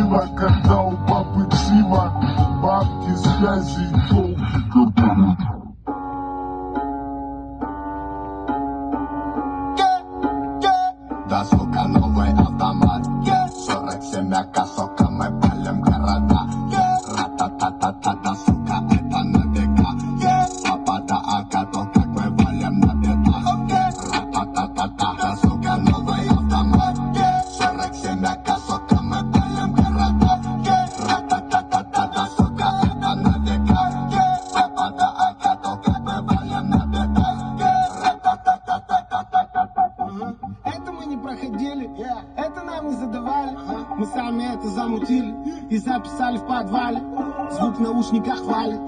было, когда у папы Джима бабки, связи и толки. Да, сука, новый автомат. 47 сока, мы палим города. Ра-та-та-та-та, да, сука, это на века. Папа, да, АК, то как мы валим на бедах. Ра-та-та-та-та, да, сука, новый автомат. 47 сока, мы палим города. Ра-та-та-та-та, да, сука, это на века. Папа, да, АК, то как мы валим на бедах. Это мы не проходили, это нам и задавали. Мы сами это замутили и записали в подвале. Звук в наушниках валит.